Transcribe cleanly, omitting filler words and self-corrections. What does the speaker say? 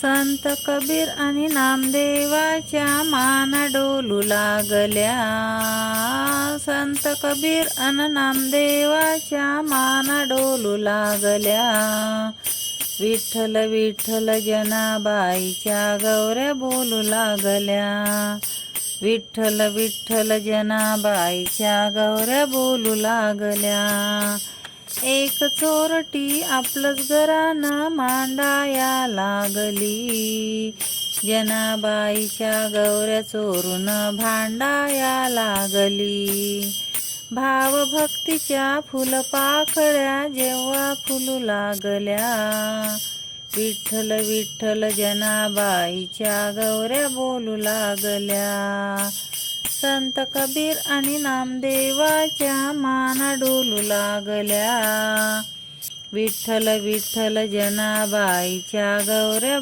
संत कबीर आणि नामदेवाच्या माना डोलू लागल्या. संत कबीर आणि नामदेवाच्या माना डोलू लागल्या. विठ्ठल विठ्ठल जनाबाईच्या गौऱ्या बोलू लागल्या. विठ्ठल विठ्ठल जनाबाईच्या गौऱ्या बोलू लागल्या. एक चोरटी आपलंच घरानं मांडाया लागली. जनाबाईच्या गौऱ्या चोरून भांडाया लागली. भावभक्तीच्या फुलपाकळ्या जेव्हा फुलू लागल्या. विठ्ठल विठ्ठल जनाबाईच्या गौऱ्या बोलू लागल्या. संत कबीर आणि नामदेवाच्या माना डोलू लागल्या. विठ्ठल विठ्ठल जनाबाईच्या गौऱ्या